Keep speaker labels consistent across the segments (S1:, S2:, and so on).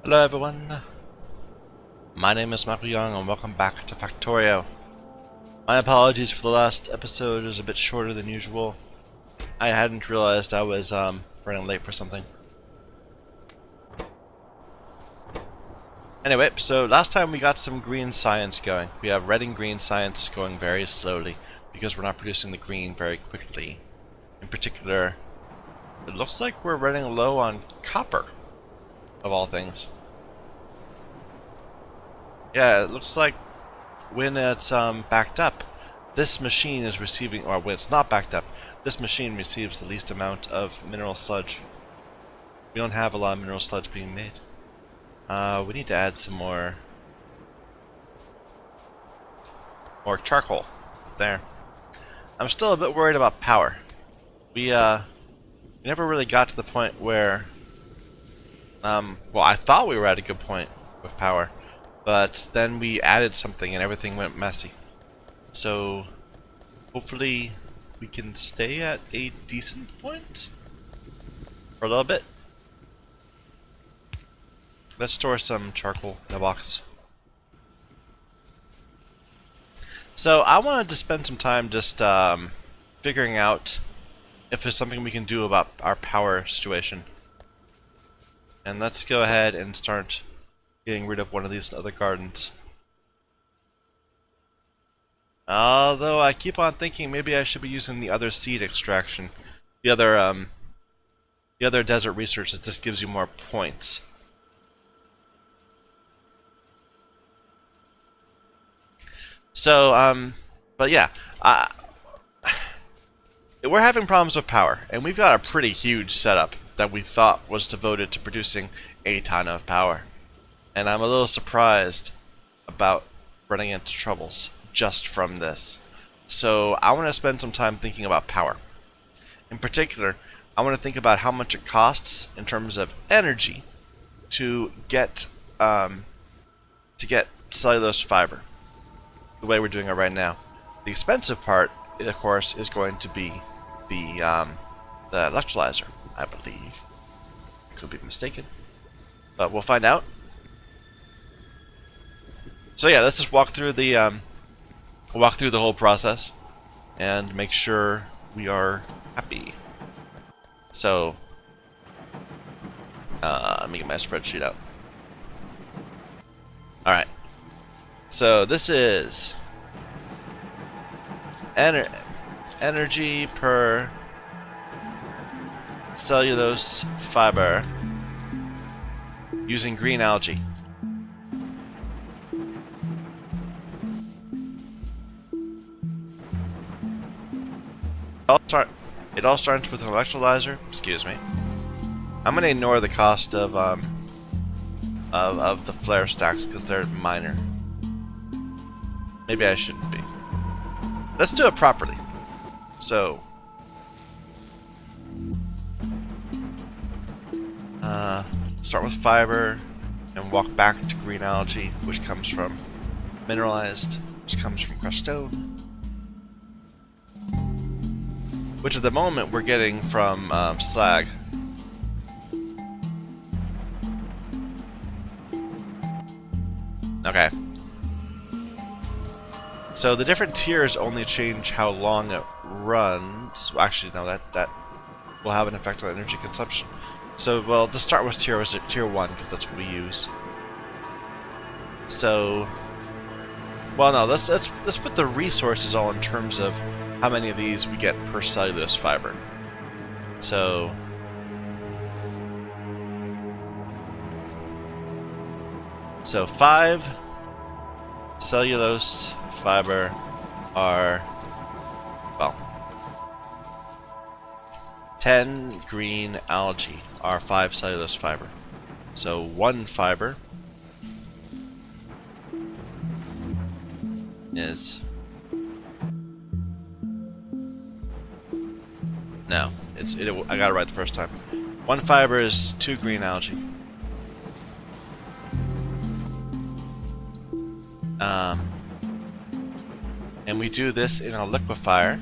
S1: Hello everyone, my name is Michael Young and welcome back to Factorio. My apologies for the last episode, it was a bit shorter than usual. I hadn't realized I was running late for something. Anyway, so last time we got some green science going. We have red and green science going very slowly because we're not producing the green very quickly. In particular, it looks like we're running low on copper, of all things. Yeah, it looks like when it's backed up, this machine is receiving, or when it's not backed up, this machine receives the least amount of mineral sludge. We don't have a lot of mineral sludge being made. We need to add some more charcoal there. I'm still a bit worried about power. We never really got to the point where, well, I thought we were at a good point with power. But then we added something and everything went messy. So hopefully we can stay at a decent point for a little bit. Let's store some charcoal in a box. So I wanted to spend some time just figuring out if there's something we can do about our power situation. And let's go ahead and start getting rid of one of these other gardens. Although I keep on thinking maybe I should be using the other seed extraction, the other desert research that just gives you more points. So but yeah, we're having problems with power, and we've got a pretty huge setup that we thought was devoted to producing a ton of power. And I'm a little surprised about running into troubles just from this. So I want to spend some time thinking about power. In particular, I want to think about how much it costs in terms of energy to get cellulose fiber, the way we're doing it right now. The expensive part, of course, is going to be the electrolyzer, I believe. Could be mistaken, but we'll find out. So yeah, let's just walk through the whole process and make sure we are happy. So let me get my spreadsheet out. Alright. So this is energy per cellulose fiber using green algae. It all starts with an electrolyzer. Excuse me. I'm gonna ignore the cost of the flare stacks because they're minor. Maybe I shouldn't be. Let's do it properly. So, start with fiber and walk back to green algae, which comes from mineralized, which comes from crushed stone. Which at the moment we're getting from slag. Okay. So the different tiers only change how long it runs. Well, actually, no, that will have an effect on energy consumption. So, well, to start with tier 1 because that's what we use. So, well, no, let's put the resources all in terms of how many of these we get per cellulose fiber. So so 5 cellulose fiber are, well, 10 green algae are 5 cellulose fiber. So 1 fiber is, no, I got it right the first time. 1 fiber is 2 green algae. And we do this in a liquefier.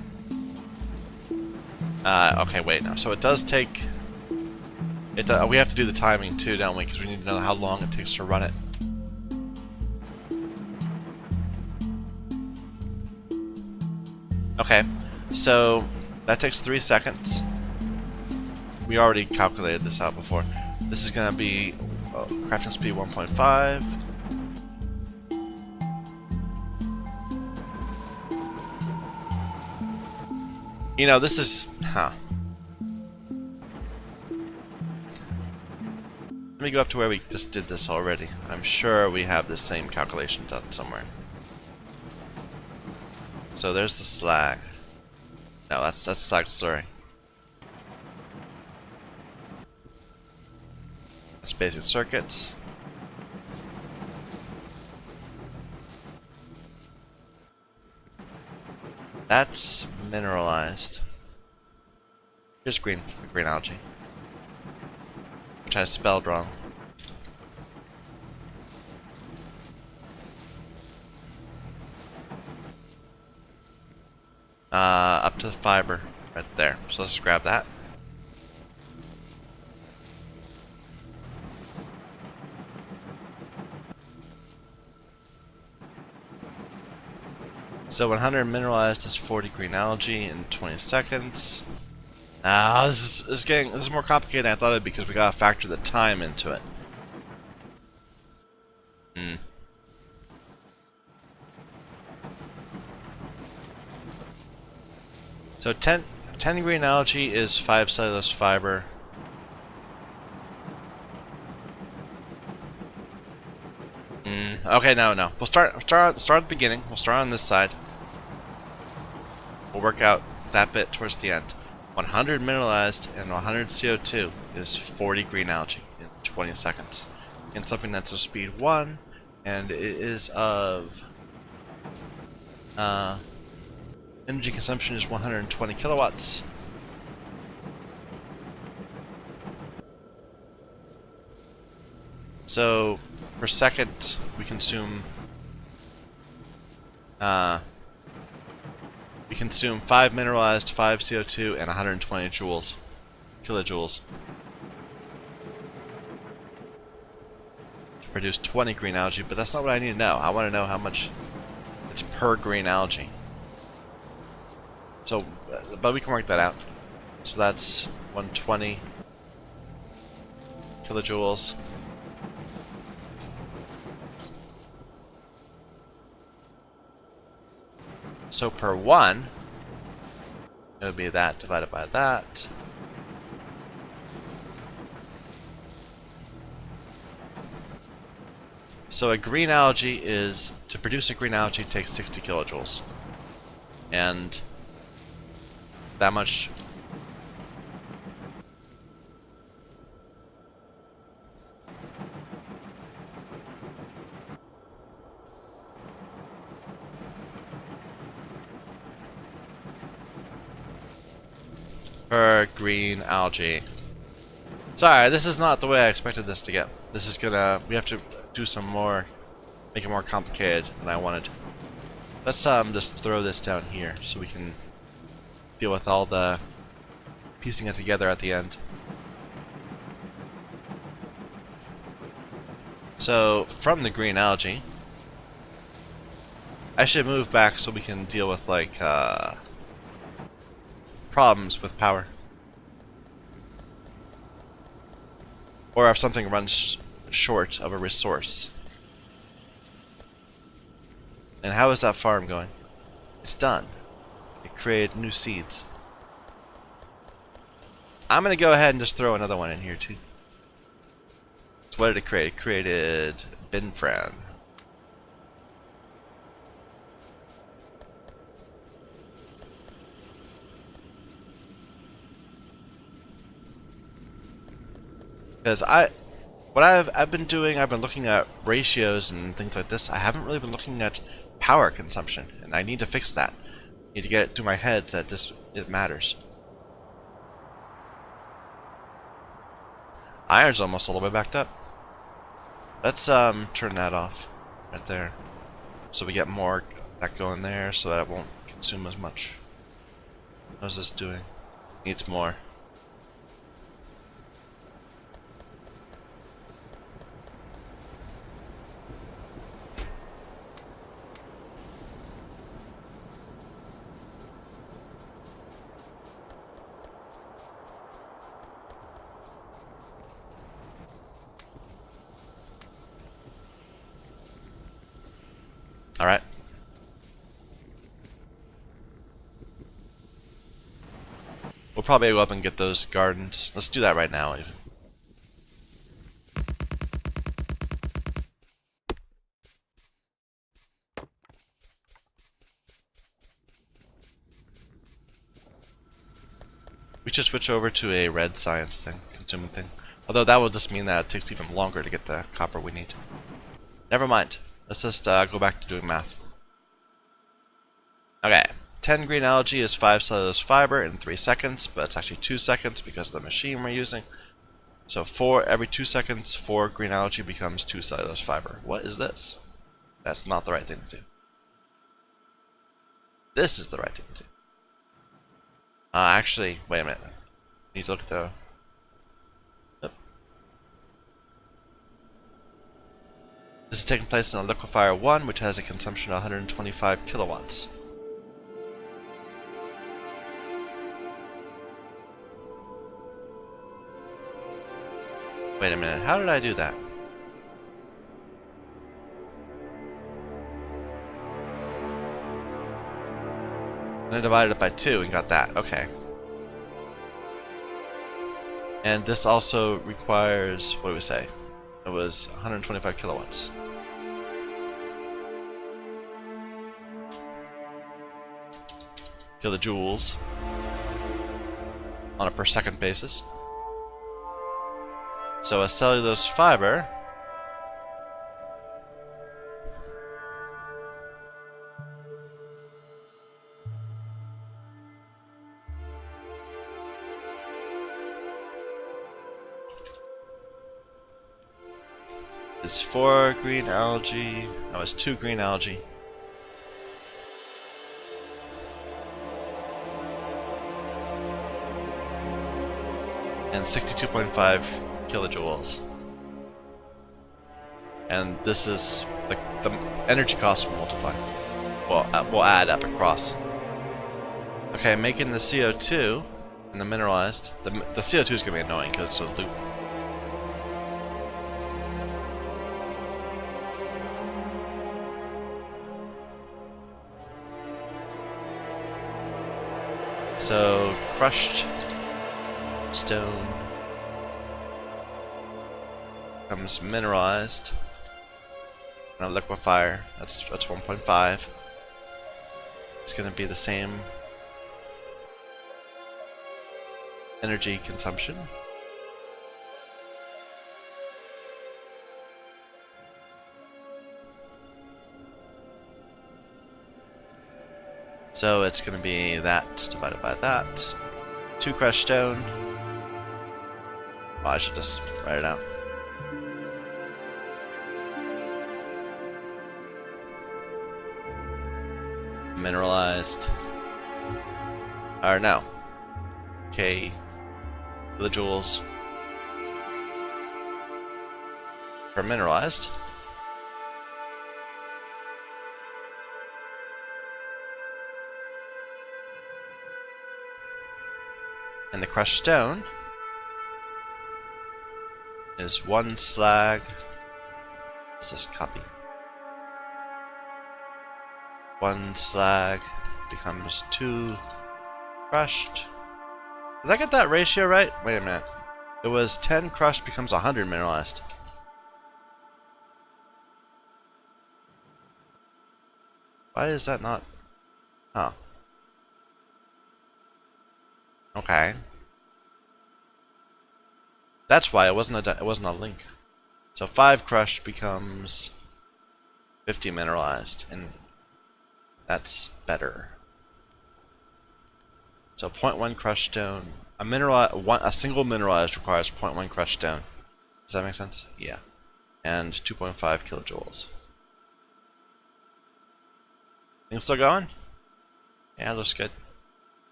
S1: Okay, wait, no. So it does take We have to do the timing too, don't we? Because we need to know how long it takes to run it. Okay, so that takes 3 seconds. We already calculated this out before. This is going to be crafting speed 1.5. You know, this is... Huh. Let me go up to where we just did this already. I'm sure we have the same calculation done somewhere. So there's the slag. No, that's slag slurry. That's basic circuits. That's mineralized. Here's green algae, which I spelled wrong. Up to the fiber right there. So let's grab that. So 100 mineralized is 40 green algae in 20 seconds. This is more complicated than I thought it would be because we gotta factor the time into it. So 10 green algae is 5 cellulose fiber. Okay, no. We'll start at the beginning. We'll start on this side. We'll work out that bit towards the end. 100 mineralized and 100 CO2 is 40 green algae in 20 seconds. And something that's of speed 1, and it is of... energy consumption is 120 kilowatts. So, per second, we consume 5 mineralized, 5 CO2, and 120 kilojoules. To produce 20 green algae, but that's not what I need to know. I want to know how much it's per green algae. So, but we can work that out. So that's 120 kilojoules. So per 1, it would be that divided by that. So a green algae is, to produce a green algae takes 60 kilojoules. And that much... per green algae. Sorry, this is not the way I expected this to get. This is gonna... we have to do some more... make it more complicated than I wanted. Let's just throw this down here so we can deal with all the piecing it together at the end. So, from the green algae, I should move back so we can deal with, like, problems with power. Or if something runs short of a resource. And how is that farm going? It's done. It created new seeds. I'm gonna go ahead and just throw another one in here too. So what did it create? It created Binfran. Because I've been doing, I've been looking at ratios and things like this. I haven't really been looking at power consumption, and I need to fix that. I need to get it through my head that it matters. Iron's almost all the way backed up. Let's turn that off right there, so we get more that going there, so that it won't consume as much. How's this doing? Needs more. Alright. We'll probably go up and get those gardens. Let's do that right now, even. We should switch over to a red science thing, consuming thing. Although that will just mean that it takes even longer to get the copper we need. Never mind. Let's just go back to doing math. Okay. 10 green algae is 5 cellulose fiber in 3 seconds, but it's actually 2 seconds because of the machine we're using. So every 2 seconds, 4 green algae becomes 2 cellulose fiber. What is this? That's not the right thing to do. This is the right thing to do. Actually, wait a minute. Need to look at the... Yep. This is taking place in a liquefier 1, which has a consumption of 125 kilowatts. Wait a minute, how did I do that? And I divided it by 2 and got that. Okay. And this also requires, what do we say? It was 125 kilowatts. Kilojoules on a per second basis. So a cellulose fiber is 4 green algae. No, it's 2 green algae. And 62.5 kilojoules. And this is the energy cost will multiply. Well, we'll add up across. Okay, making the CO2 and the mineralized. The CO2 is going to be annoying because it's a loop. So, crushed stone becomes mineralized. And a liquefier, that's 1.5. It's going to be the same energy consumption. So it's going to be that divided by that. 2 crushed stone. Oh, I should just write it out. Mineralized. Or no. K kilojoules per mineralized. And the crushed stone is 1 slag. Let's just copy. 1 slag becomes 2 crushed. Did I get that ratio right? Wait a minute. It was 10 crushed becomes 100 mineralized. Why is that not? Huh. Okay. That's why it wasn't a link. So 5 crushed becomes 50 mineralized, and that's better. So 0.1 crushed stone. A single mineralized requires 0.1 crushed stone. Does that make sense? Yeah. And 2.5 kilojoules. Things still going? Yeah, looks good.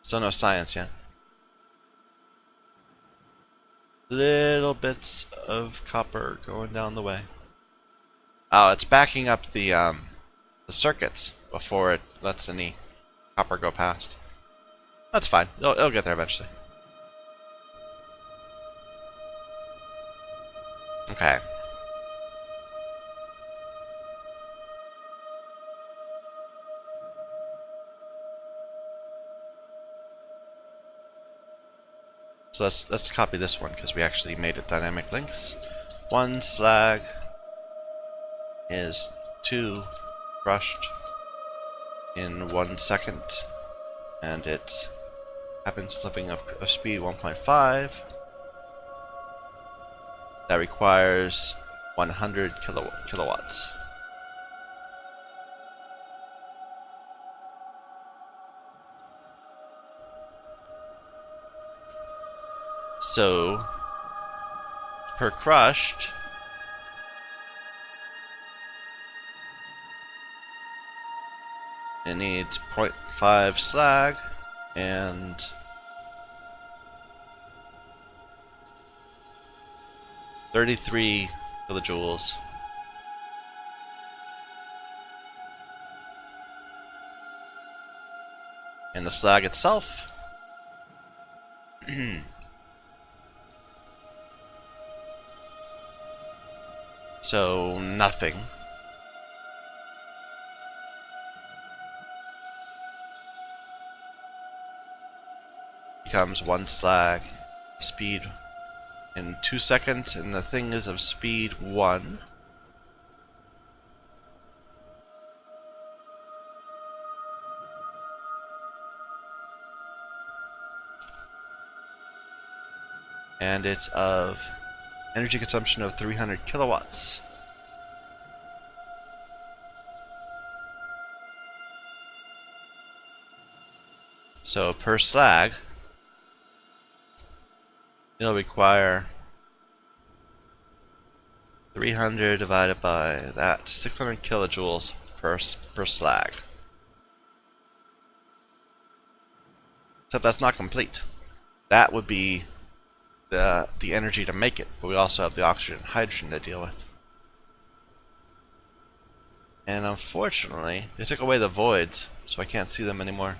S1: Still no science yet. Little bits of copper going down the way. Oh, it's backing up the circuits before it lets any copper go past. That's fine. It'll get there eventually. Okay. So let's copy this one because we actually made it dynamic links. 1 slag is 2 crushed in 1 second, and it happens something of speed 1.5. That requires 100 kilowatts. So, per crushed, it needs 0.5 slag and 33 kilojoules. And the slag itself so nothing. Becomes 1 slag, speed in 2 seconds, and the thing is of speed 1. And it's of energy consumption of 300 kilowatts. So per slag, it'll require 300 divided by that, 600 kilojoules per slag. Except that's not complete. That would be the energy to make it, but we also have the oxygen and hydrogen to deal with. And unfortunately, they took away the voids, so I can't see them anymore.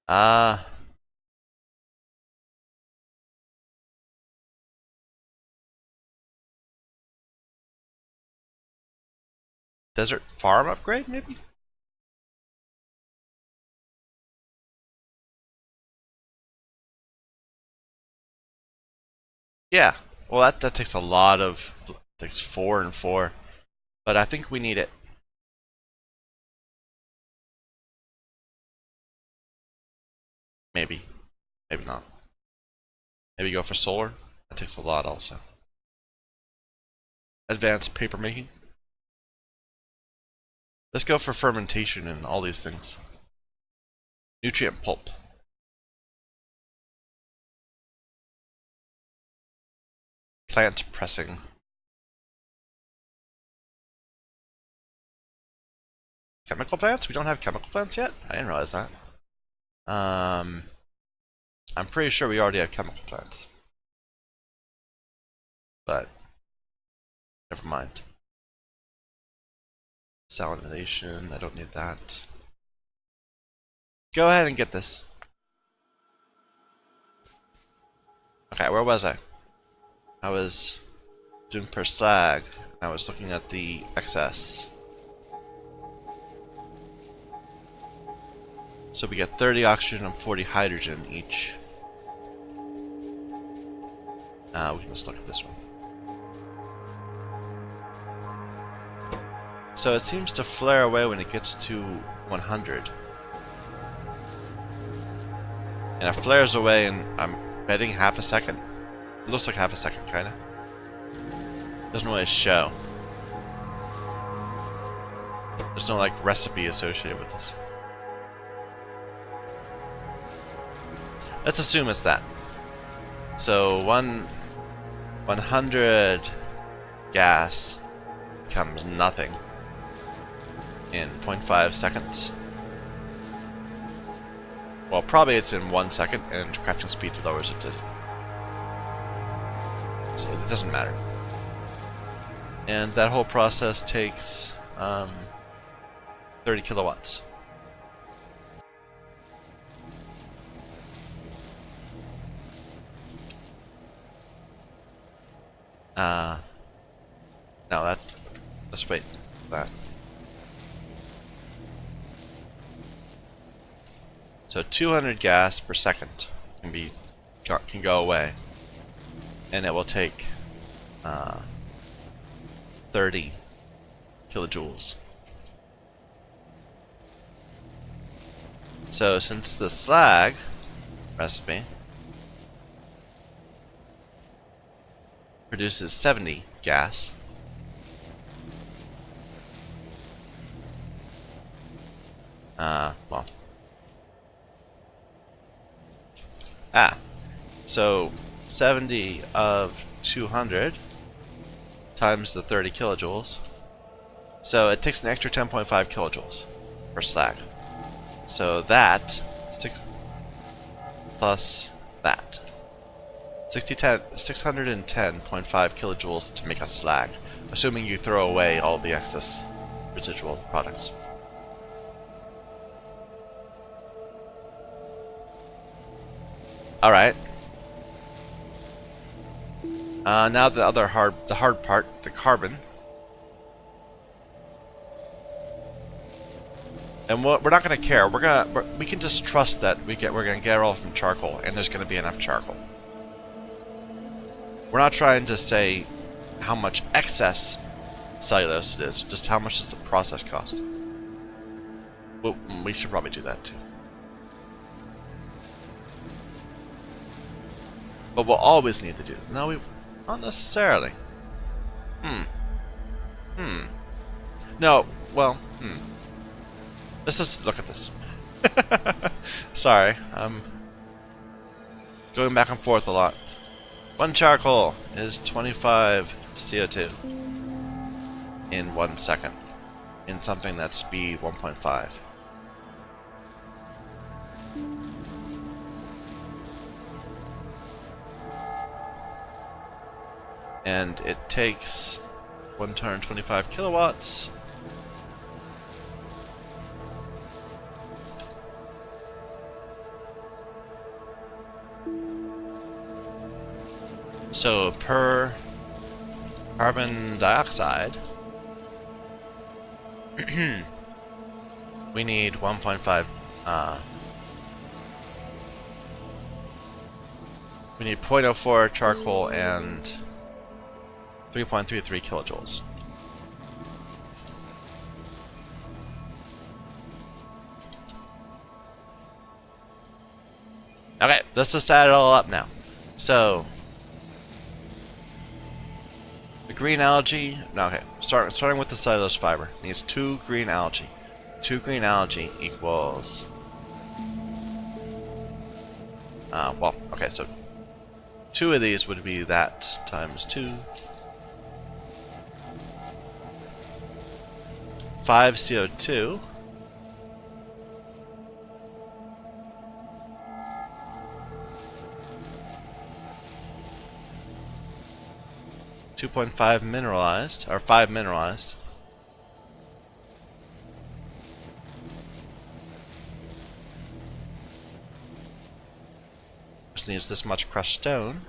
S1: Oh. Desert farm upgrade, maybe? Yeah. Well, that takes a lot of... Takes 4 and 4. But I think we need it. Maybe. Maybe not. Maybe go for solar. That takes a lot also. Advanced paper making. Let's go for fermentation and all these things. Nutrient pulp. Plant pressing. Chemical plants? We don't have chemical plants yet? I didn't realize that. I'm pretty sure we already have chemical plants. But never mind. Salinization, I don't need that. Go ahead and get this. Okay, where was I? I was doing per slag. I was looking at the excess. So we get 30 oxygen and 40 hydrogen each. We can just look at this one. So it seems to flare away when it gets to 100. And it flares away in, I'm betting, half a second. It looks like half a second, kinda. Doesn't really show. There's no, like, recipe associated with this. Let's assume it's that. So 100 gas becomes nothing in 0.5 seconds. Well, probably it's in 1 second, and crafting speed lowers it to... So it doesn't matter. And that whole process takes 30 kilowatts. No, let's wait for that. So 200 gas per second can go away, and it will take 30 kilojoules. So since the slag recipe produces 70 gas, well, so 70 of 200 times the 30 kilojoules. So it takes an extra 10.5 kilojoules per slag. So that, 6 plus that, 610.5 kilojoules to make a slag, assuming you throw away all the excess residual products. Alright. Now the hard part, the carbon. And we're not going to care. We can just trust that we're going to get it all from charcoal, and there's going to be enough charcoal. We're not trying to say how much excess cellulose it is, just how much does the process cost. Well, we should probably do that too. But we'll always need to do. No, we not necessarily. No, well, Let's just look at this. Sorry, I'm going back and forth a lot. 1 charcoal is 25 CO2 in 1 second in something that's speed 1.5. And it takes 125 kilowatts. So per carbon dioxide, we need 1.5. We need 0.04 charcoal and 3.33 kilojoules. Okay, let's just add it all up now. So the green algae. No, okay. Starting with the cellulose fiber. Needs 2 green algae. 2 green algae equals. Well, okay. So 2 of these would be that times 2. 5 CO2. .5 mineralized, or 5 mineralized. Which needs this much crushed stone.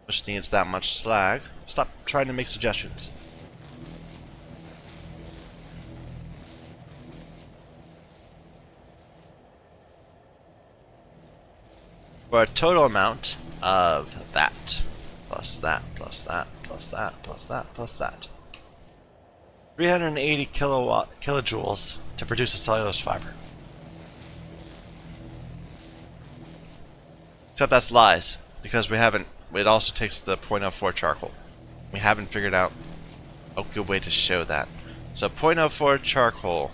S1: Which needs that much slag. Stop trying to make suggestions. For a total amount of that, plus that, plus that, plus that, plus that, plus that. 380 kilojoules to produce a cellulose fiber. Except that's lies, because we haven't, it also takes the 0.04 charcoal. We haven't figured out a good way to show that. So 0.04 charcoal.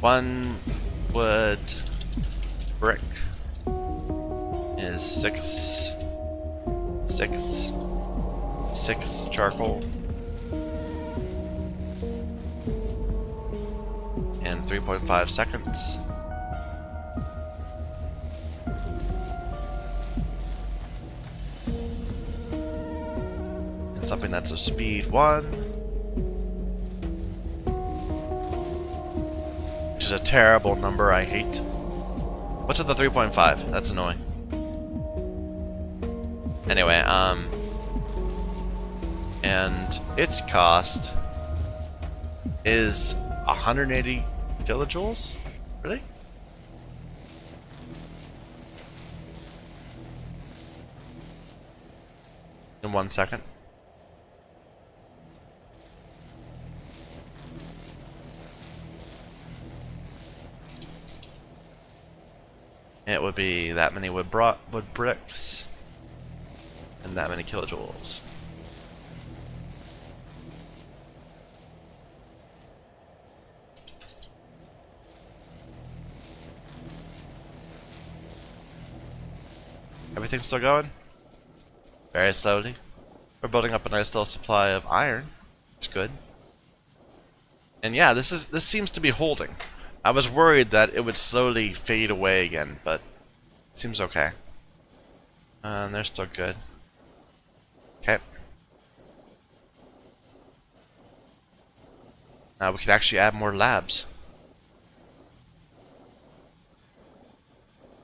S1: One wood brick is 6 charcoal in 3.5 seconds. and something that's a speed 1. Which is a terrible number, I hate. What's at the 3.5? That's annoying. Anyway, and its cost is 180 kilojoules? Really? In 1 second. It would be that many wood bricks and that many kilojoules. Everything's still going? Very slowly. We're building up a nice little supply of iron. It's good. And yeah, this seems to be holding. I was worried that it would slowly fade away again, but it seems okay. And they're still good. Okay. Now we could actually add more labs.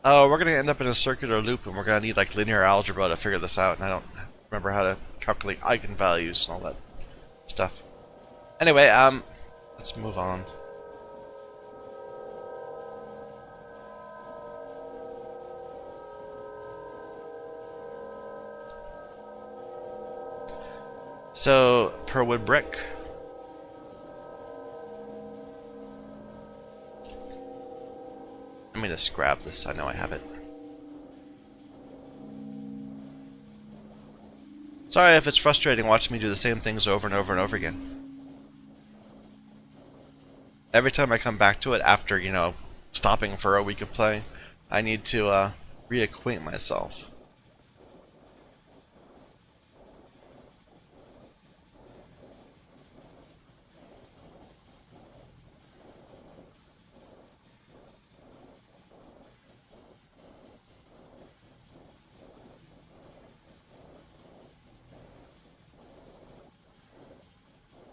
S1: Oh, we're gonna end up in a circular loop, and we're gonna need like linear algebra to figure this out, and I don't remember how to calculate eigenvalues and all that stuff. Anyway, let's move on. So, per wood brick. Let me just grab this, I know I have it. Sorry if it's frustrating watching me do the same things over and over and over again. Every time I come back to it after, you know, stopping for a week of playing, I need to reacquaint myself.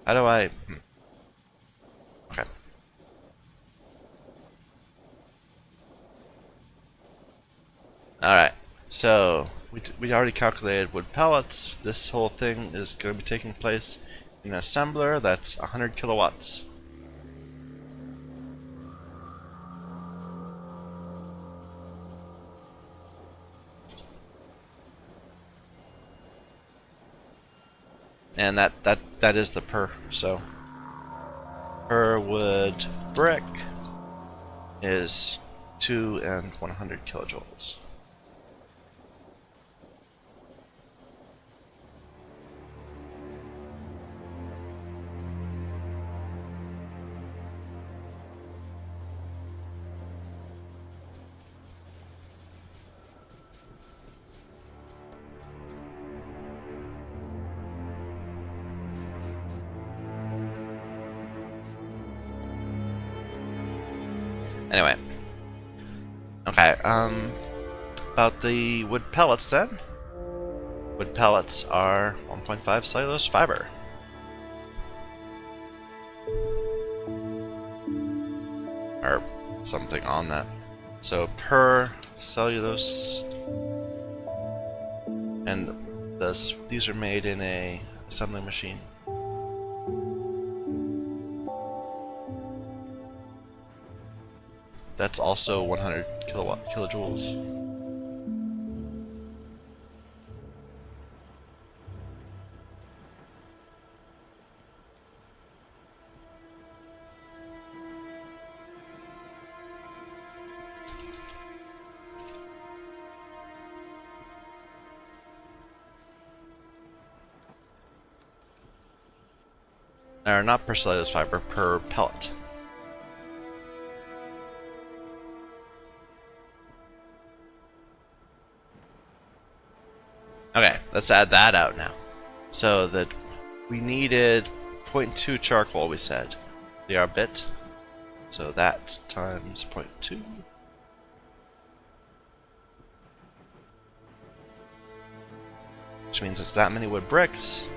S1: How do I... Okay. Alright, so we already calculated wood pellets. This whole thing is going to be taking place in an assembler that's 100 kilowatts. And that is the per. So per wood brick is 2 and 100 kilojoules. Anyway. Okay, about the wood pellets then. Wood pellets are 1.5 cellulose fiber. Or something on that. So per cellulose, and these are made in a assembly machine. That's also 100 kilojoules. Or not per cellulose fiber, per pellet. Okay, let's add that out now. So that we needed 0.2 charcoal, we said. The bit. So that times 0.2. Which means it's that many wood bricks.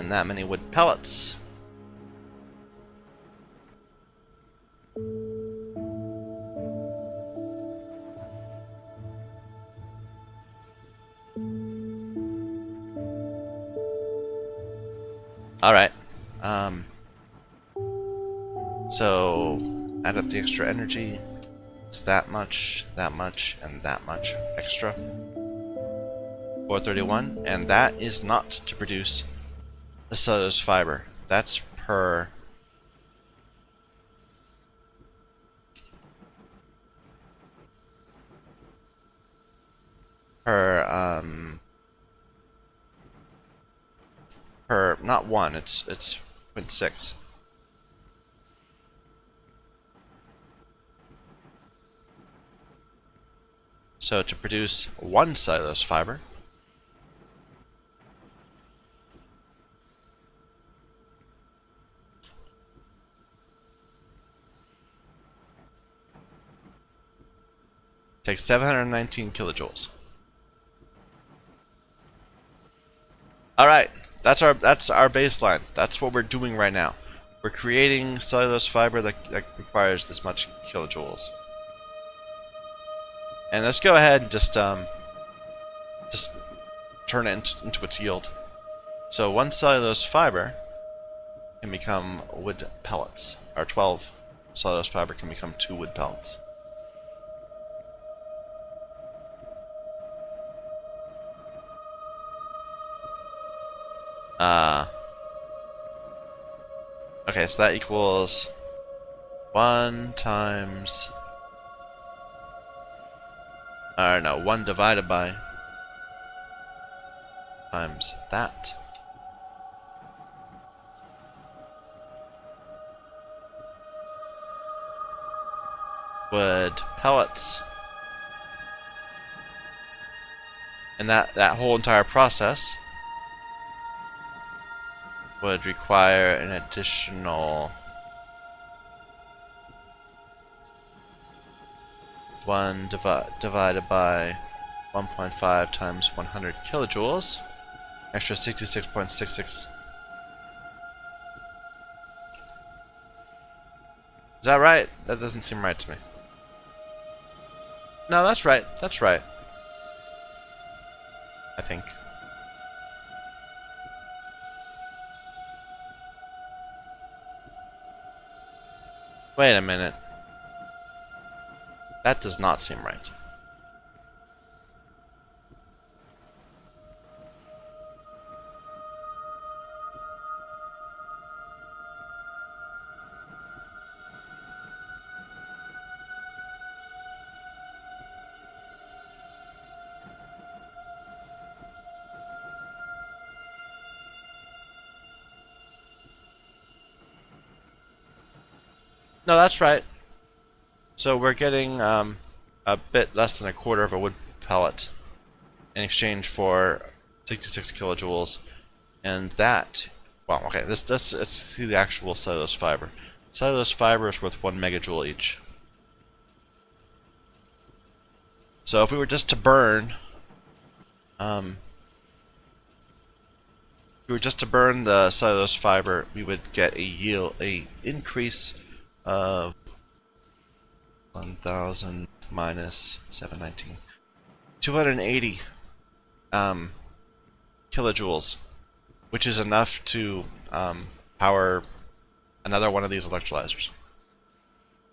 S1: and that many wood pellets. Alright. So add up the extra energy. It's that much, and that much extra. 431, and that is not to produce the cellulose fiber. That's per not one, it's 0.6. So to produce one cellulose fiber, takes 719 kilojoules. All right, that's our baseline. That's what we're doing right now. We're creating cellulose fiber that requires this much kilojoules. And let's go ahead and just turn it into its yield. So one cellulose fiber can become wood pellets, or 12 cellulose fiber can become 2 wood pellets. Okay, so that equals 1 times... no, 1 divided by times that. Wood pellets. And that whole entire process would require an additional 1 divided by 1.5 times 100 kilojoules, extra 66.66. Is that right? That doesn't seem right to me. No, that's right. That's right. I think. Wait a minute. That does not seem right. No, that's right. So we're getting a bit less than a quarter of a wood pellet in exchange for 66 kilojoules, and that, well, okay, let's see the actual cellulose fiber. Cellulose fiber is worth 1 megajoule each. So if we were just to burn, the cellulose fiber, we would get a increase of 1,000 minus 719, 280 kilojoules, which is enough to power another one of these electrolyzers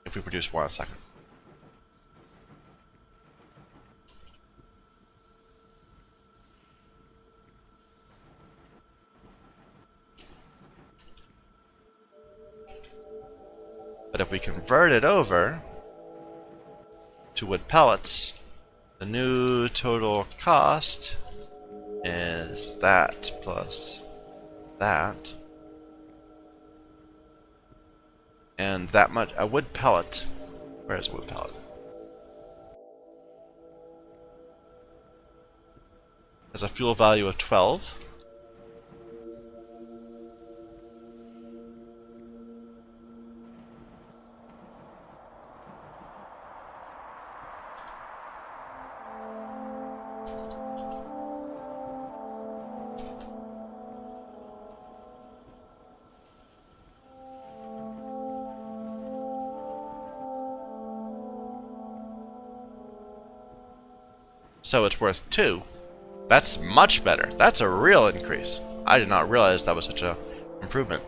S1: if we produce one a second. But if we convert it over to wood pellets, the new total cost is that plus that. And that much, a wood pellet, where is a wood pellet? Has a fuel value of 12. So it's worth 2. That's much better. That's a real increase. I did not realize that was such a improvement.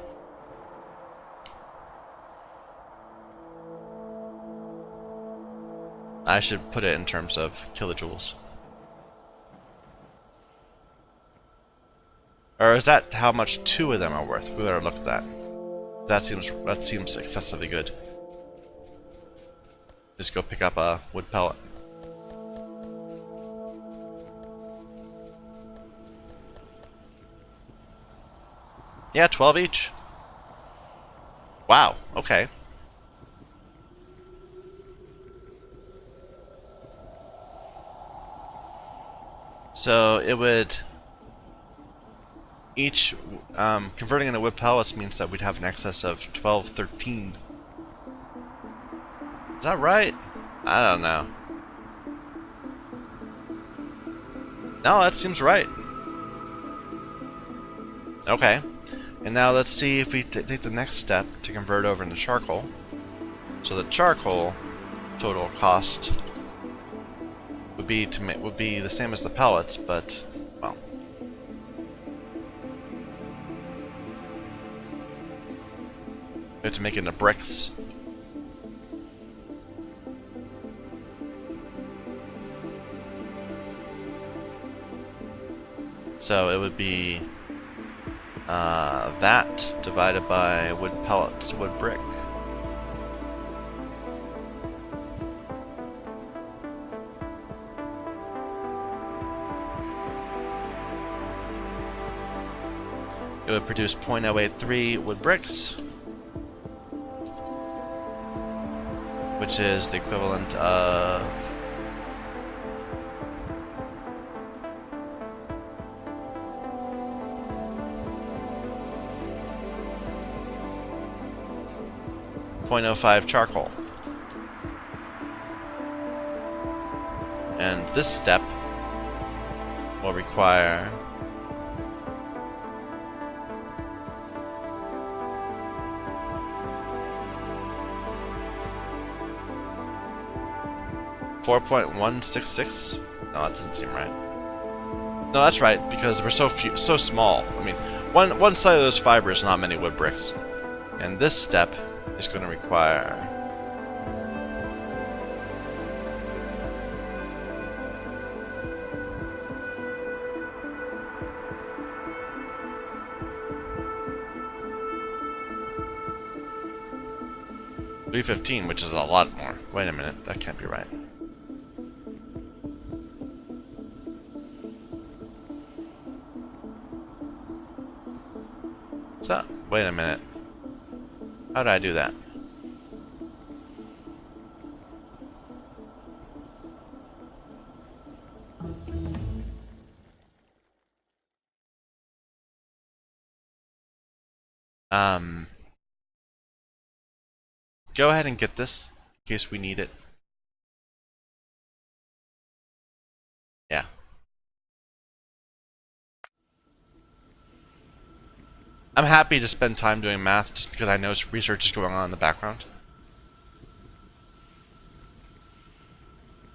S1: I should put it in terms of kilojoules. Or is that how much 2 of them are worth? We better look at that. That seems excessively good. Just go pick up a wood pellet. Yeah, 12 each. Wow, okay. So it would each converting into wood pellets means that we'd have an excess of 12, 13. Is that right? I don't know. No, that seems right. Okay. And now let's see if we take the next step to convert over into charcoal. So the charcoal total cost would be the same as the pellets, but well, we have to make it into bricks. So it would be that divided by wood pellets, wood brick. It would produce 0.083 wood bricks, which is the equivalent of 0.05 charcoal. And this step will require 4.166. No, that doesn't seem right. No, that's right, because we're so small. I mean, one side of those fibers is not many wood bricks. And this step is going to require 315, which is a lot more. Wait a minute, that can't be right. So, wait a minute. How did I do that? Go ahead and get this, in case we need it. Yeah. I'm happy to spend time doing math just because I know research is going on in the background.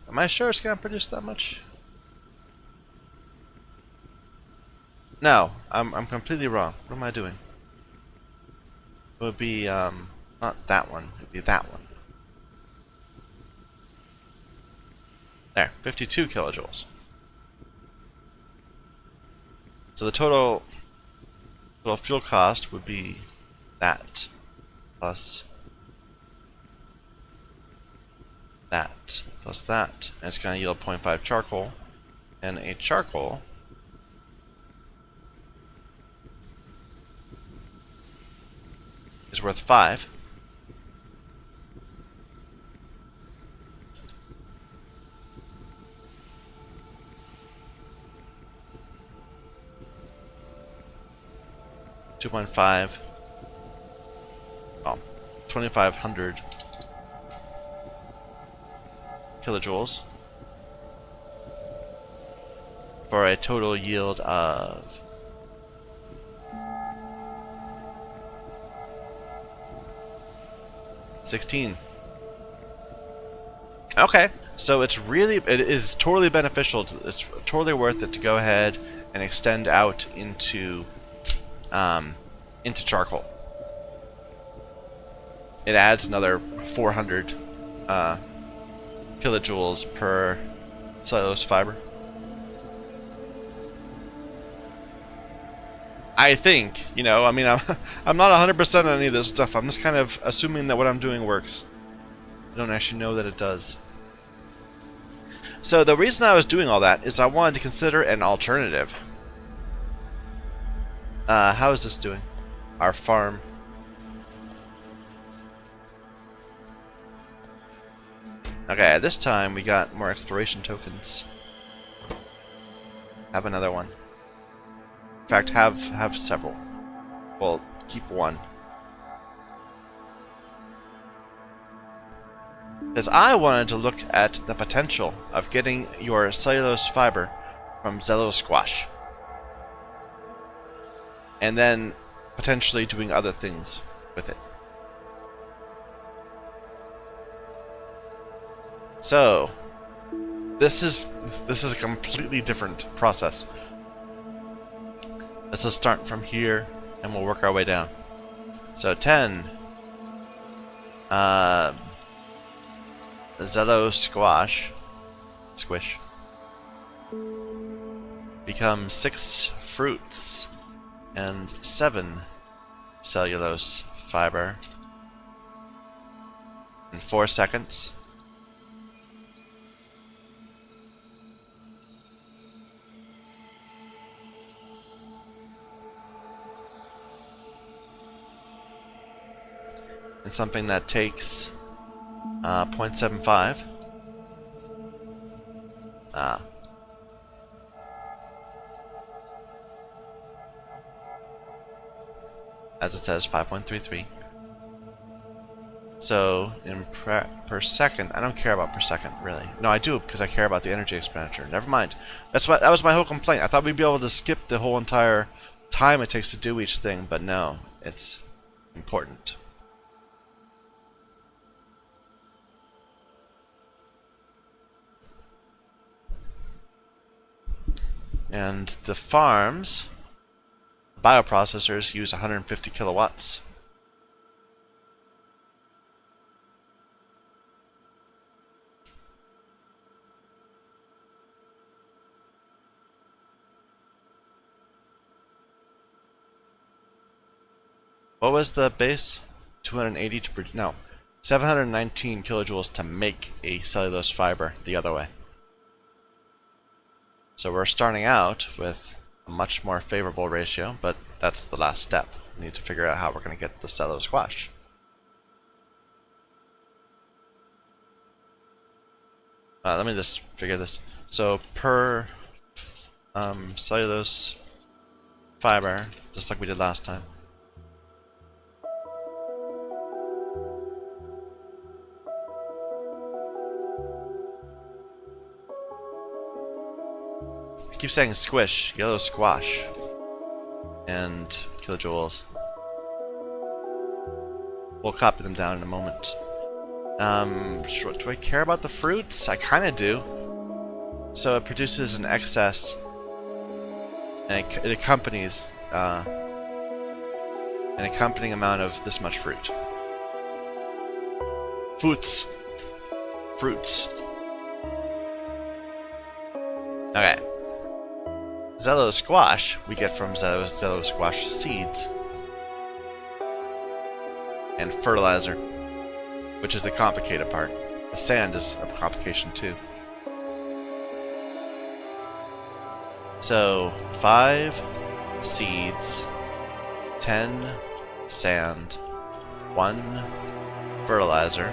S1: Am I sure it's going to produce that much? No, I'm completely wrong. What am I doing? It would be, not that one. It would be that one. There, 52 kilojoules. So the total fuel cost would be that plus that plus that. And it's going to yield 0.5 charcoal. And a charcoal is worth 5. $2.5. Well, 2,500 kilojoules for a total yield of 16. Okay, So it is totally beneficial. It's totally worth it to go ahead and extend out into charcoal. It adds another 400 kilojoules per cellulose fiber. I think, you know, I mean, I'm not 100% on any of this stuff. I'm just kind of assuming that what I'm doing works. I don't actually know that it does. So the reason I was doing all that is I wanted to consider an alternative. How is this doing? Our farm. Okay, this time we got more exploration tokens. Have another one. In fact, have several. Well, keep one. Because I wanted to look at the potential of getting your cellulose fiber from Zello squash. And then potentially doing other things with it. So, this is a completely different process. Let's just start from here, and we'll work our way down. So 10. Zello squish becomes 6 fruits and 7 cellulose fiber in 4 seconds. And something that takes 0.75. As it says, 5.33. So in per second, I don't care about per second really. No, I do because I care about the energy expenditure. Never mind. That was my whole complaint. I thought we'd be able to skip the whole entire time it takes to do each thing, but no, it's important. And the farms, bioprocessors use 150 kilowatts. What was the base? 280 to produce? No, 719 kilojoules to make a cellulose fiber the other way. So we're starting out with a much more favorable ratio, but that's the last step. We need to figure out how we're going to get the cellulose squash. Let me just figure this. So per cellulose fiber, just like we did last time. I keep saying squish, yellow squash, and kilojoules. We'll copy them down in a moment. Do I care about the fruits? I kind of do. So it produces an excess, and it accompanies an accompanying amount of this much fruit. Fruits. Okay. Zello squash we get from Zello squash seeds and fertilizer, which is the complicated part. The sand is a complication too. So 5 seeds, 10 sand, 1 fertilizer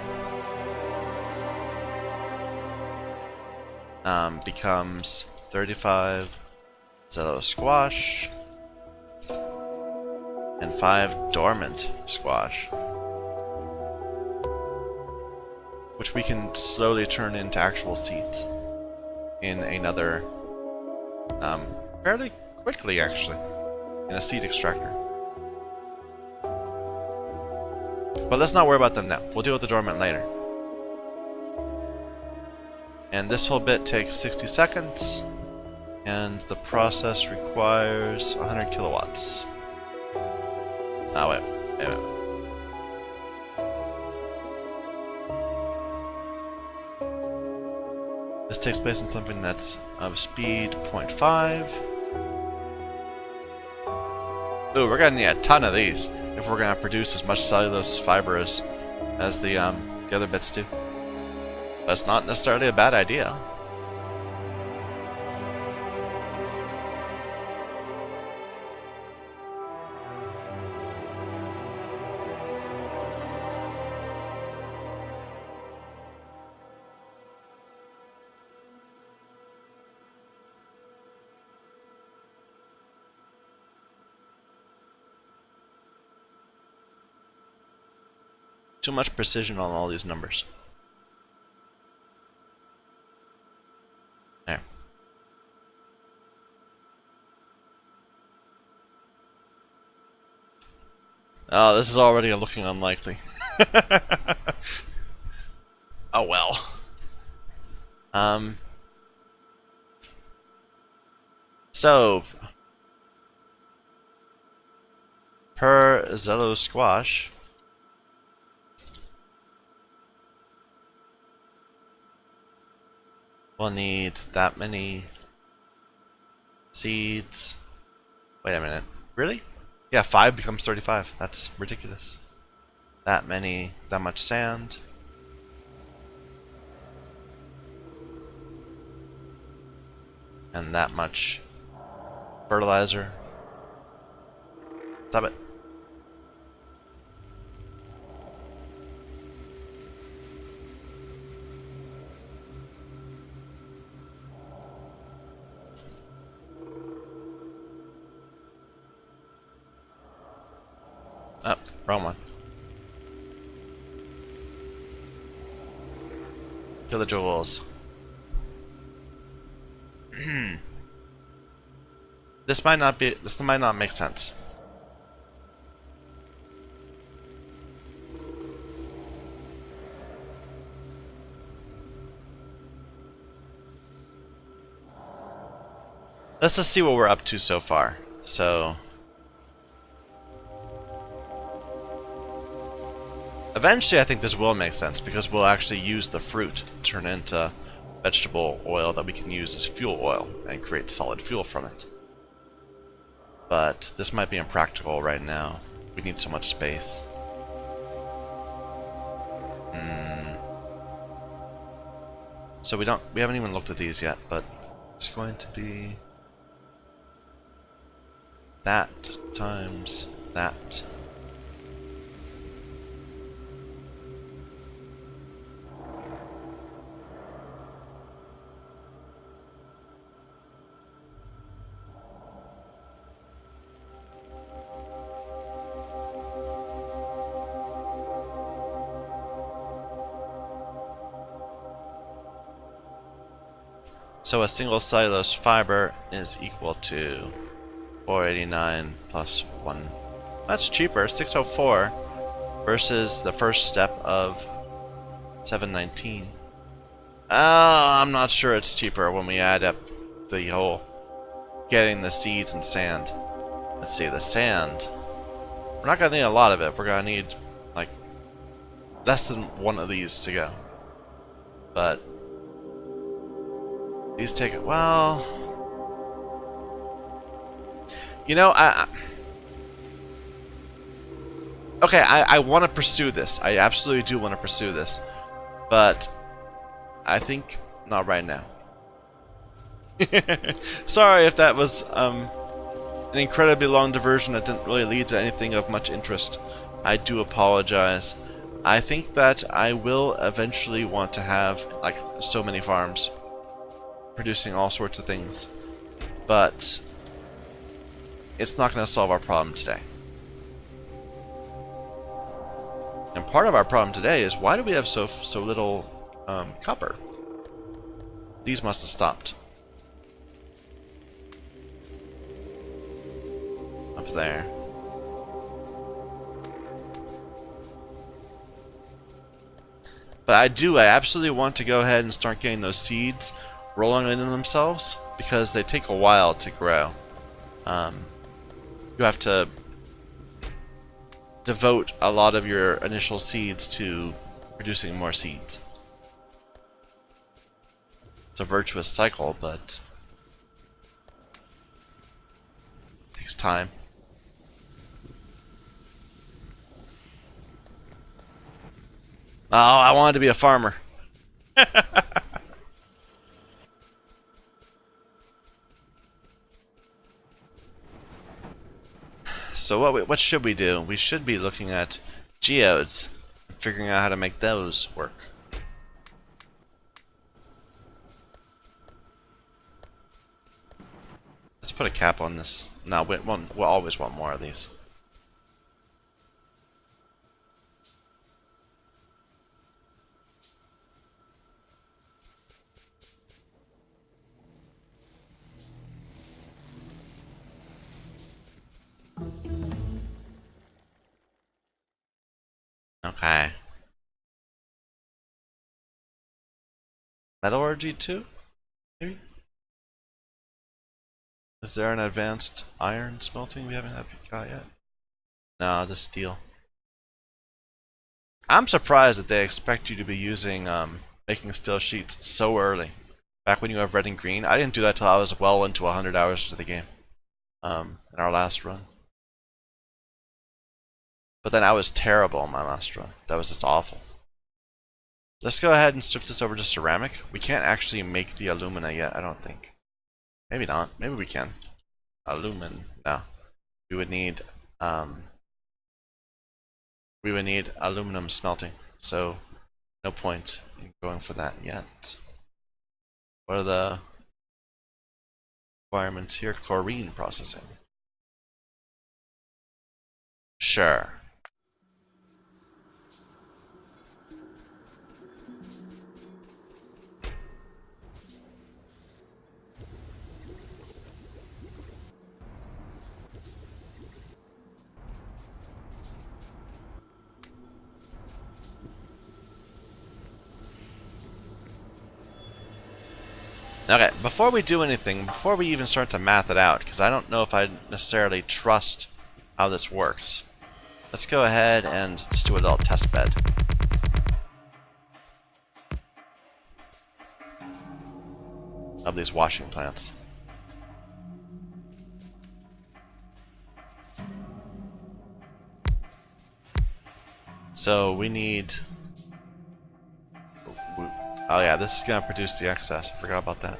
S1: becomes 35 Zello squash and 5 dormant squash, which we can slowly turn into actual seeds in another fairly quickly actually in a seed extractor. But let's not worry about them now. We'll deal with the dormant later. And this whole bit takes 60 seconds, and the process requires 100 kilowatts. Oh, wait. This takes place in something that's of speed 0.5. Ooh, we're gonna need a ton of these if we're gonna produce as much cellulose fiber as the other bits do. That's not necessarily a bad idea. Too much precision on all these numbers. There. Oh, this is already looking unlikely. Oh well. So per Zello squash, we'll need that many seeds. Wait a minute. Really? Yeah, 5 becomes 35. That's ridiculous. That much sand. And that much fertilizer. Stop it. Oh, wrong one. Kilojoules. This might not make sense. Let's just see what we're up to so far. So eventually I think this will make sense because we'll actually use the fruit to turn into vegetable oil that we can use as fuel oil and create solid fuel from it. But this might be impractical right now. We need so much space. So we haven't even looked at these yet, but it's going to be that times that. So a single cellulose fiber is equal to 489 plus 1. That's cheaper, 604 versus the first step of 719. I'm not sure it's cheaper when we add up the whole getting the seeds and sand. Let's see, the sand. We're not going to need a lot of it. We're going to need like less than one of these to go. But these take it. Well, you know, okay, I want to pursue this. I absolutely do want to pursue this, but I think not right now. Sorry if that was an incredibly long diversion that didn't really lead to anything of much interest. I do apologize. I think that I will eventually want to have like so many farms producing all sorts of things, but it's not going to solve our problem today. And part of our problem today is why do we have so little copper? These must have stopped up there. But I absolutely want to go ahead and start getting those seeds rolling into themselves because they take a while to grow. You have to devote a lot of your initial seeds to producing more seeds. It's a virtuous cycle, but it takes time. Oh, I wanted to be a farmer. So what should we do? We should be looking at geodes and figuring out how to make those work. Let's put a cap on this. No, we'll always want more of these. Okay. Metallurgy too? Maybe? Is there an advanced iron smelting we haven't got yet? No, just steel. I'm surprised that they expect you to be using making steel sheets so early. Back when you have red and green. I didn't do that till I was well into 100 hours to the game. In our last run. But then I was terrible on my last run. That was just awful. Let's go ahead and shift this over to ceramic. We can't actually make the alumina yet, I don't think. Maybe not. Maybe we can. Alumin. No. We would need aluminum smelting. So no point in going for that yet. What are the requirements here? Chlorine processing. Sure. Okay, before we do anything, before we even start to math it out, because I don't know if I necessarily trust how this works, let's go ahead and just do a little test bed. Of these washing plants. So we need... Oh yeah, this is going to produce the excess. I forgot about that.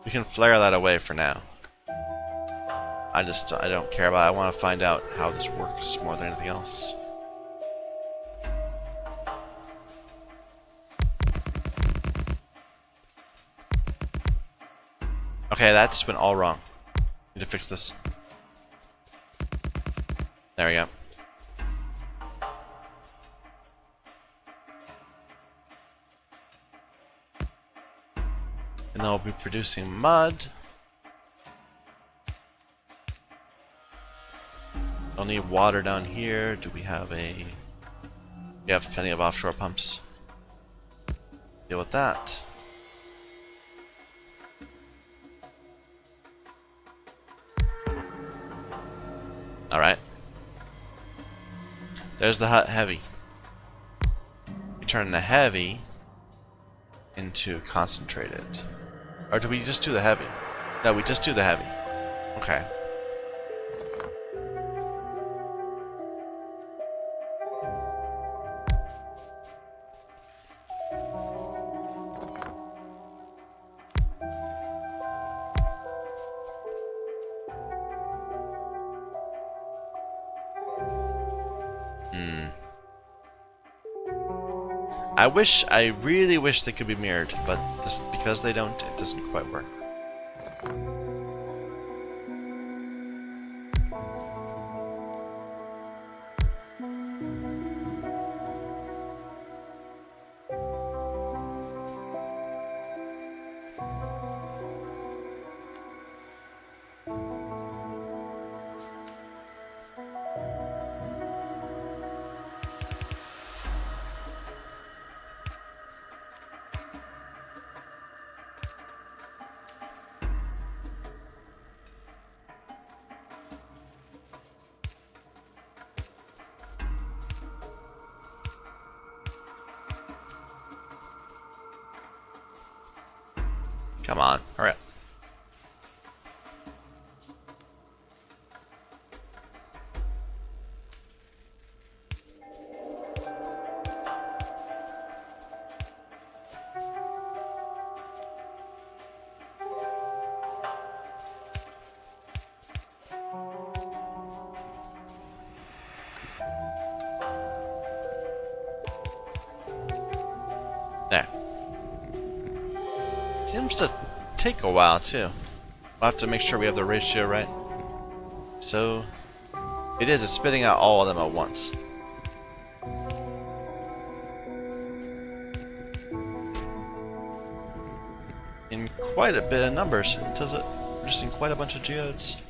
S1: We can flare that away for now. I don't care about it. I want to find out how this works more than anything else. Okay, that just went all wrong. Need to fix this. There we go. And then we'll be producing mud. I'll need water down here. Do we have a... We have plenty of offshore pumps. Deal with that. Alright. There's the hot heavy. We turn the heavy into concentrated. Or do we just do the heavy? No, we just do the heavy. Okay. I really wish they could be mirrored, but because they don't, it doesn't quite work. Come on, hurry up. There. Seems to take a while too. We'll have to make sure we have the ratio right. So it is, it's spitting out all of them at once. In quite a bit of numbers. It does it producing quite a bunch of geodes.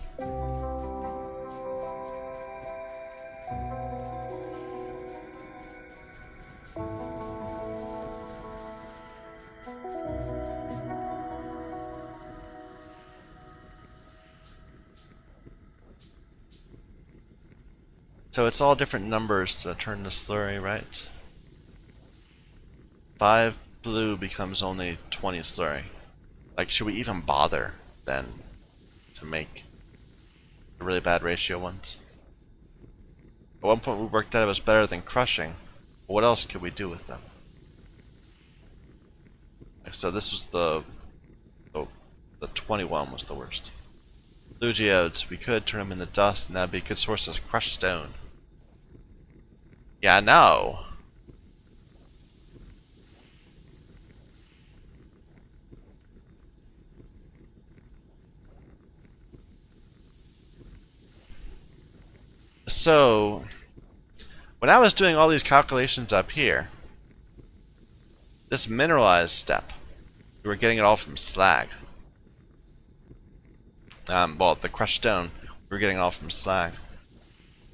S1: So it's all different numbers to turn the slurry, right? 5 blue becomes only 20 slurry. Like, should we even bother then to make the really bad ratio ones? At one point we worked out it was better than crushing. But what else could we do with them? Like, so this was the 21 was the worst. Blue geodes, we could turn them into dust, and that'd be a good source of crushed stone. Yeah, I know. So, when I was doing all these calculations up here, this mineralized step, we were getting it all from slag. Well, the crushed stone, we were getting it all from slag.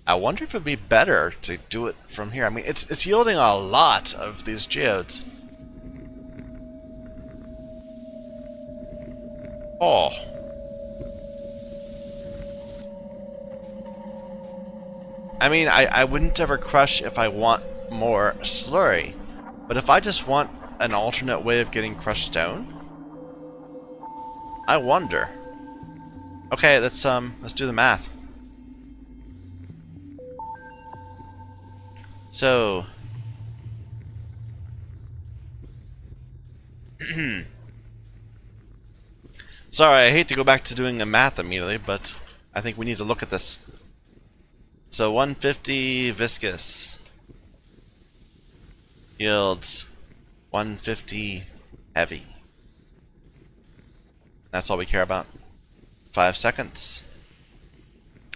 S1: I wonder if it'd be better to do it from here. I mean, it's yielding a lot of these geodes. Oh. I mean, I wouldn't ever crush if I want more slurry. But if I just want an alternate way of getting crushed stone, I wonder. Okay, let's do the math. So sorry, I hate to go back to doing the math immediately, but I think we need to look at this. So 150 viscous yields 150 heavy. That's all we care about. 5 seconds.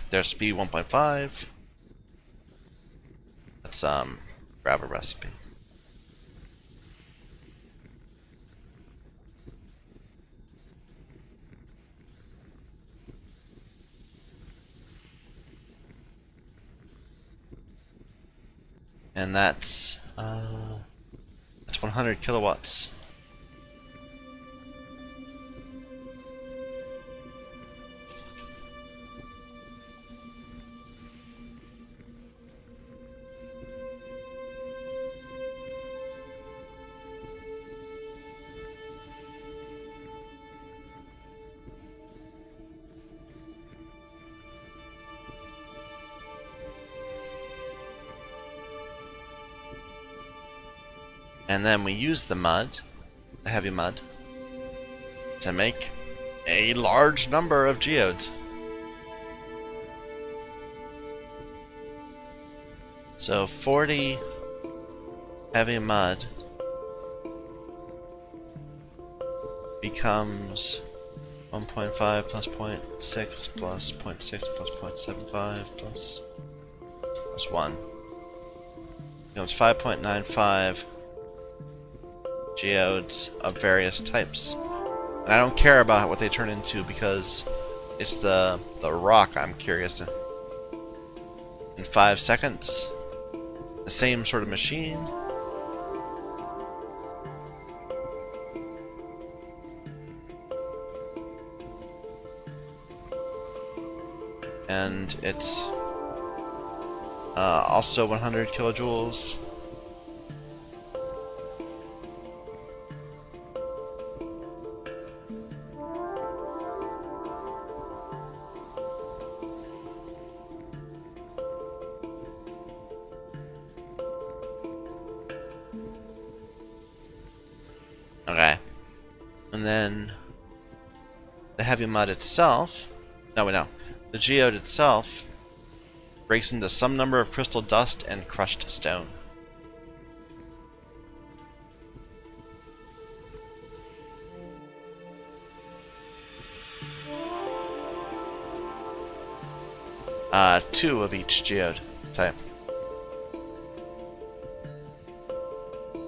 S1: There's speed 1.5. Let's grab a recipe. And that's 100 kilowatts. And then we use the mud, the heavy mud, to make a large number of geodes. So 40 heavy mud becomes 1.5 plus 0.6 plus 0.6 plus 0.75 plus 1. Becomes 5.95 geodes of various types. And I don't care about what they turn into because it's the rock I'm curious in. In 5 seconds, the same sort of machine. And it's also 100 kilojoules. And then the heavy mud itself, no, wait, no. The geode itself breaks into some number of crystal dust and crushed stone. Two of each geode type.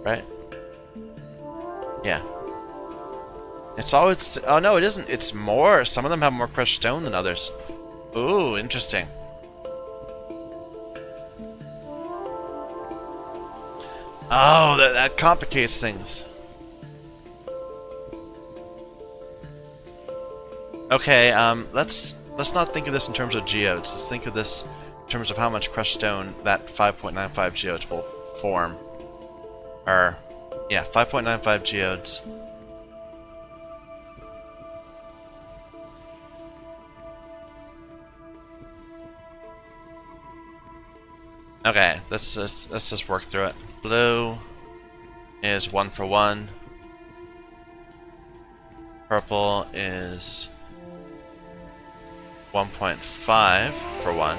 S1: Right? Yeah. It's always... Oh, no, it isn't. It's more. Some of them have more crushed stone than others. Ooh, interesting. Oh, that complicates things. Okay, let's not think of this in terms of geodes. Let's think of this in terms of how much crushed stone that 5.95 geodes will form. Or, yeah, 5.95 geodes. Okay, let's just work through it. Blue is 1 for 1. Purple is 1.5 for 1.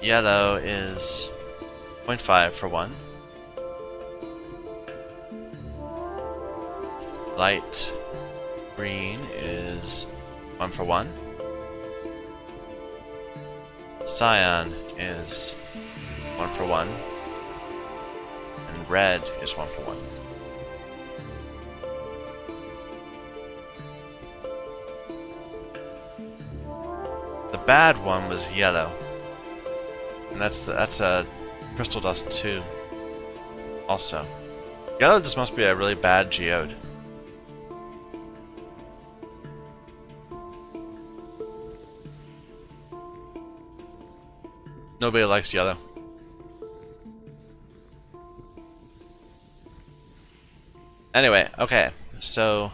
S1: Yellow is 0.5 for 1. Light green is 1 for 1. Cyan is 1 for 1. And red is 1 for 1. The bad one was yellow. And that's a crystal dust too. Also. Yellow just must be a really bad geode. Nobody likes yellow. Anyway, okay, so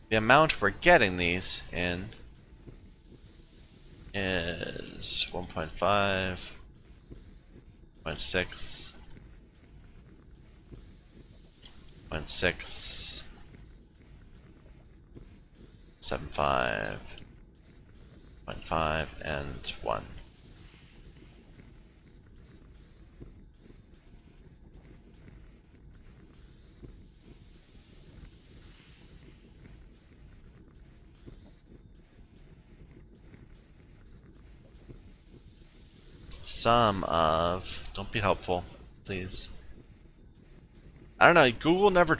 S1: the amount we're getting these in is 1.5, 0.6, 0.6, 0.75, 0.5, and 1. Sum of... Don't be helpful, please. I don't know, Google never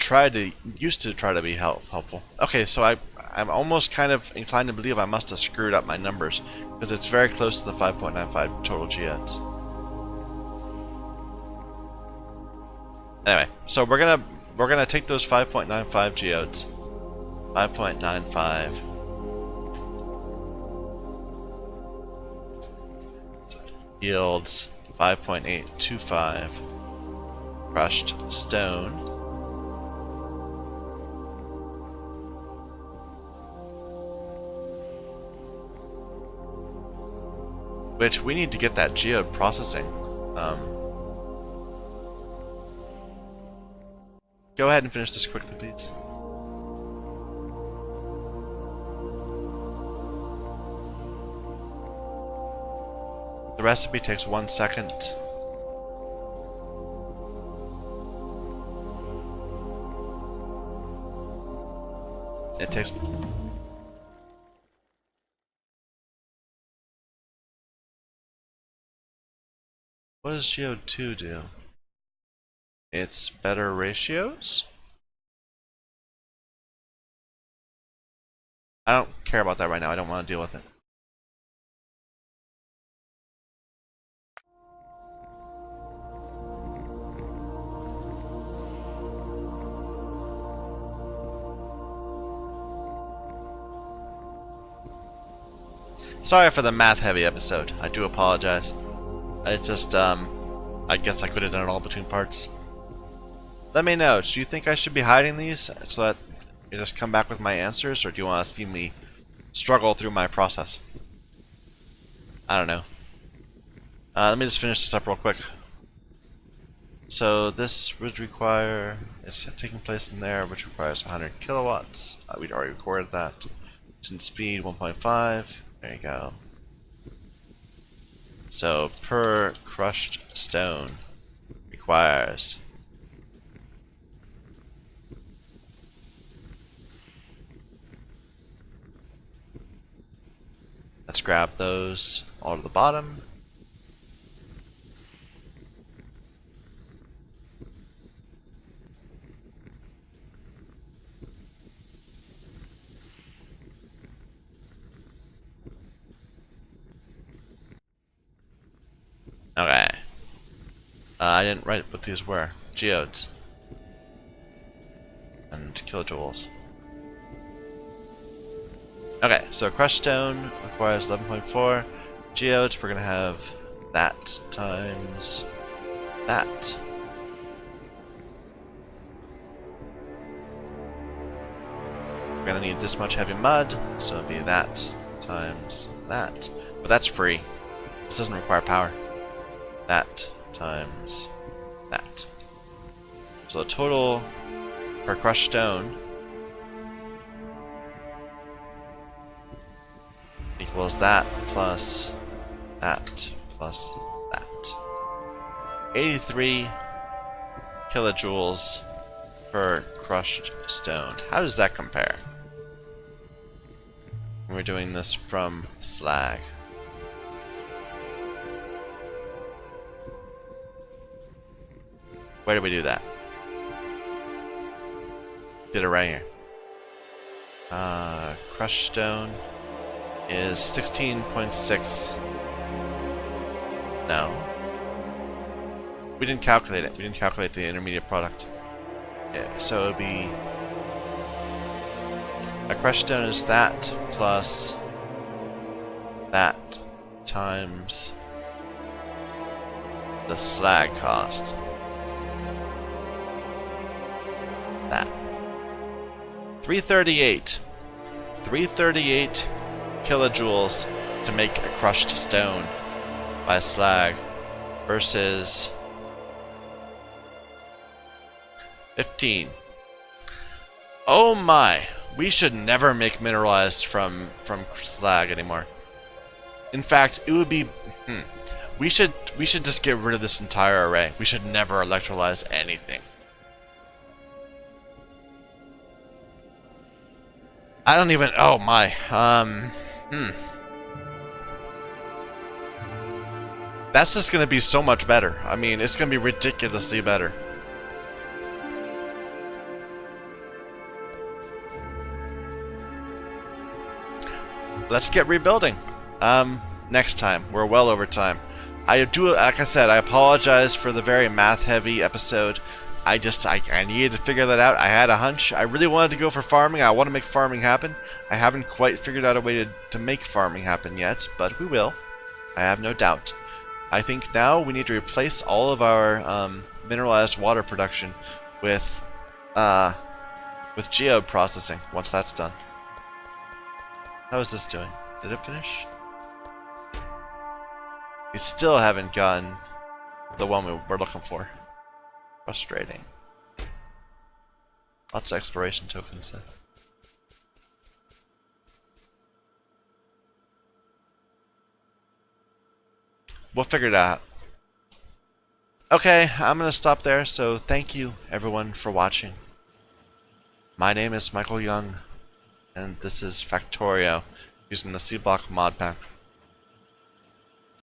S1: used to try to be helpful. Okay, so I'm almost kind of inclined to believe I must have screwed up my numbers, because it's very close to the 5.95 total geodes. Anyway, so we're gonna take those 5.95 geodes. 5.95. Yields 5.825 crushed stone. Which we need to get that geode processing. Go ahead and finish this quickly, please. The recipe takes 1 second. It takes... What does Geode 2 do? It's better ratios? I don't care about that right now. I don't want to deal with it. Sorry for the math-heavy episode. I do apologize. It's just, I guess I could have done it all between parts. Let me know. Do you think I should be hiding these so that you just come back with my answers, or do you want to see me struggle through my process? I don't know. Let me just finish this up real quick. So this would require, it's taking place in there, which requires 100 kilowatts. We'd already recorded that. Instant speed 1.5. There you go. So per crushed stone requires let's grab those all to the bottom. Okay. I didn't write what these were. Geodes. And kilojoules. Okay, so crushed stone requires 11.4. Geodes, we're going to have that times that. We're going to need this much heavy mud, so it'll be that times that. But that's free. This doesn't require power. That times that. So the total for crushed stone equals that plus that plus that. 83 kilojoules per crushed stone. How does that compare? We're doing this from slag. Where did we do that? Did it right here. Crushed stone is 16.6. No. We didn't calculate it. We didn't calculate the intermediate product. Yeah, so it would be a crushed stone is that plus that times the slag cost. That. 338. 338 kilojoules to make a crushed stone by slag versus 15. Oh my! We should never make mineralized from slag anymore. In fact, it would be we should just get rid of this entire array. We should never electrolyze anything. I don't even. Oh my. That's just gonna be so much better. I mean, it's gonna be ridiculously better. Let's get rebuilding. Next time. We're well over time. Like I said, I apologize for the very math-heavy episode. I needed to figure that out. I had a hunch. I really wanted to go for farming. I want to make farming happen. I haven't quite figured out a way to make farming happen yet, but we will. I have no doubt. I think now we need to replace all of our mineralized water production with geode processing once that's done. How is this doing? Did it finish? We still haven't gotten the one we're looking for. Frustrating. Lots of exploration tokens. We'll figure it out. Okay, I'm going to stop there, so thank you everyone for watching. My name is Michael Young, and this is Factorio, using the C-Block mod pack.